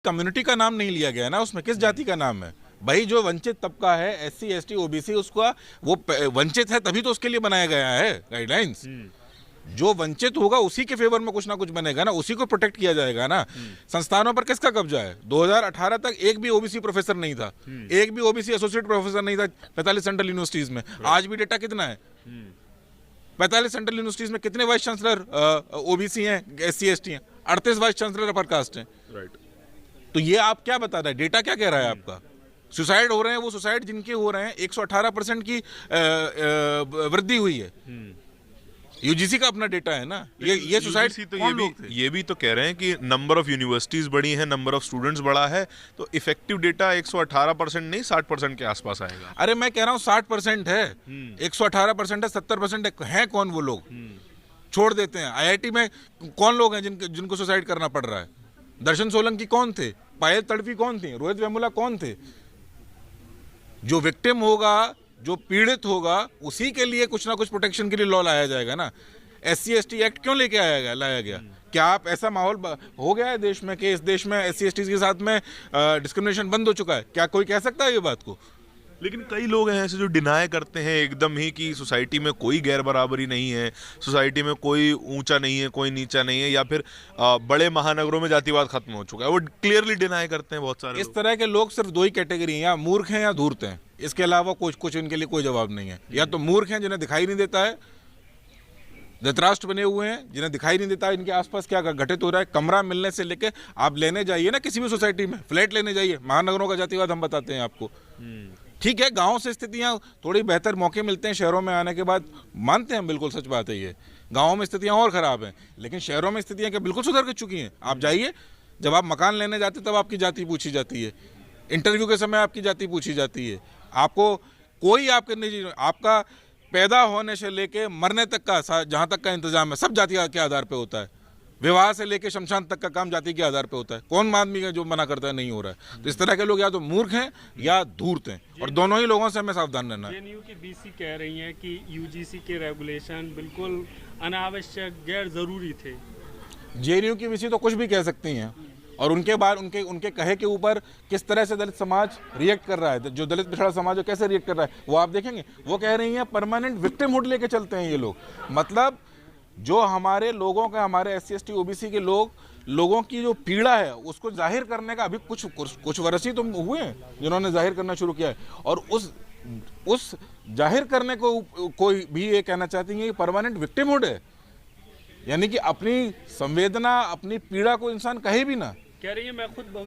Community का नाम नहीं लिया गया ना, उसमें किस जाति का नाम है भाई? जो वंचित तबका है, SC ST OBC, उसका वो वंचित है तभी तो उसके लिए बनाया गया है गाइडलाइंस। जो वंचित होगा उसी के फेवर में कुछ ना कुछ बनेगा ना, उसी को प्रोटेक्ट किया जाएगा ना। संस्थानों पर किसका कब्जा है? 2018 तक एक भी OBC प्रोफेसर नहीं था, एक भी OBC एसोसिएट प्रोफेसर नहीं था 45 सेंट्रल यूनिवर्सिटीज में। आज भी डेटा कितना है? 45 सेंट्रल यूनिवर्सिटीज में कितने वाइस चांसलर OBC हैं, SC ST हैं? 38 वाइस चांसलर अपर कास्ट हैं। तो ये आप क्या बता रहे हैं? डेटा क्या कह रहा है आपका? सुसाइड हो रहे हैं, वो सुसाइड जिनके हो रहे हैं 118% की वृद्धि हुई है। UGC का अपना डेटा है ना। ये सुसाइड तो ये भी तो कह रहे हैं कि नंबर ऑफ यूनिवर्सिटीज बढ़ी है, नंबर ऑफ स्टूडेंट्स बढ़ा है, तो इफेक्टिव डेटा 118% नहीं 60% के आसपास आएगा। अरे मैं कह रहा हूँ 60% है, 118% है, 70% है। कौन वो लोग? छोड़ देते हैं। IIT में कौन लोग हैं जिनको सुसाइड करना पड़ रहा है? दर्शन सोलंकी कौन थे? पायल तड़वी कौन थी? रोहित वेमुला कौन थे? जो विक्टिम होगा, जो पीड़ित होगा, उसी के लिए कुछ ना कुछ प्रोटेक्शन के लिए लॉ लाया जाएगा ना। SC ST एक्ट क्यों लेके लाया गया? क्या आप ऐसा माहौल हो गया है देश में कि इस देश में SC ST के साथ में डिस्क्रिमिनेशन बंद हो चुका है? क्या कोई कह सकता है ये बात को? लेकिन कई लोग हैं ऐसे जो डिनाई करते हैं एकदम ही कि सोसाइटी में कोई गैर बराबरी नहीं है, सोसाइटी में कोई ऊंचा नहीं है, कोई नीचा नहीं है, या फिर बड़े महानगरों में जातिवाद खत्म हो चुका है। वो क्लियरली डिनाई करते हैं बहुत सारे इस तरह के लोग सिर्फ दो ही कैटेगरी हैं, या मूर्ख हैं या धूर्त हैं। इसके अलावा कुछ इनके लिए कोई जवाब नहीं है। या तो मूर्ख हैं जिन्हें दिखाई नहीं देता है, धृतराष्ट्र बने हुए हैं जिन्हें दिखाई नहीं देता इनके आसपास क्या घटित हो रहा है। कमरा मिलने से लेके आप लेने जाइए ना, किसी भी सोसाइटी में फ्लैट लेने जाइए, महानगरों का जातिवाद हम बताते हैं आपको। ठीक है, गांव से स्थितियां थोड़ी बेहतर मौके मिलते हैं शहरों में आने के बाद, मानते हैं, बिल्कुल सच बात है ये। गांवों में स्थितियां और खराब हैं, लेकिन शहरों में स्थितियां क्या बिल्कुल सुधर चुकी हैं? आप जाइए, जब आप मकान लेने जाते तब आपकी जाति पूछी जाती है, इंटरव्यू के समय आपकी जाति पूछी जाती है। आपको कोई आपके निजी, आपका पैदा होने से लेके मरने तक का, जहाँ तक का इंतजाम है, सब जाति के आधार पर होता है। विवाह से लेके शमशान तक का काम जाति के आधार पे होता है। कौन आदमी है जो मना करता है नहीं हो रहा है? तो इस तरह के लोग या तो मूर्ख हैं या धूर्त हैं, और दोनों ही लोगों से हमें सावधान रहना है। JNU की BC कह रही हैं कि UGC के रेगुलेशन बिल्कुल अनावश्यक, गैर जरूरी थे। JNU की BC तो कुछ भी कह सकती हैं, और उनके बाद उनके कहे के ऊपर किस तरह से दलित समाज रिएक्ट कर रहा है, जो दलित पिछड़ा समाज है कैसे रिएक्ट कर रहा है, वो आप देखेंगे। वो कह रही हैं परमानेंट विक्टिमहुड लेके चलते हैं ये लोग। मतलब जो हमारे लोगों का, हमारे SC ST OBC के लोगों की जो पीड़ा है उसको जाहिर करने का अभी कुछ वर्ष ही तो हुए हैं जिन्होंने जाहिर करना शुरू किया है, और उस जाहिर करने को कोई भी ये कहना चाहती है कि परमानेंट विक्टिमहुड है। यानी कि अपनी संवेदना, अपनी पीड़ा को इंसान कहे भी ना। कह रही है मैं खुद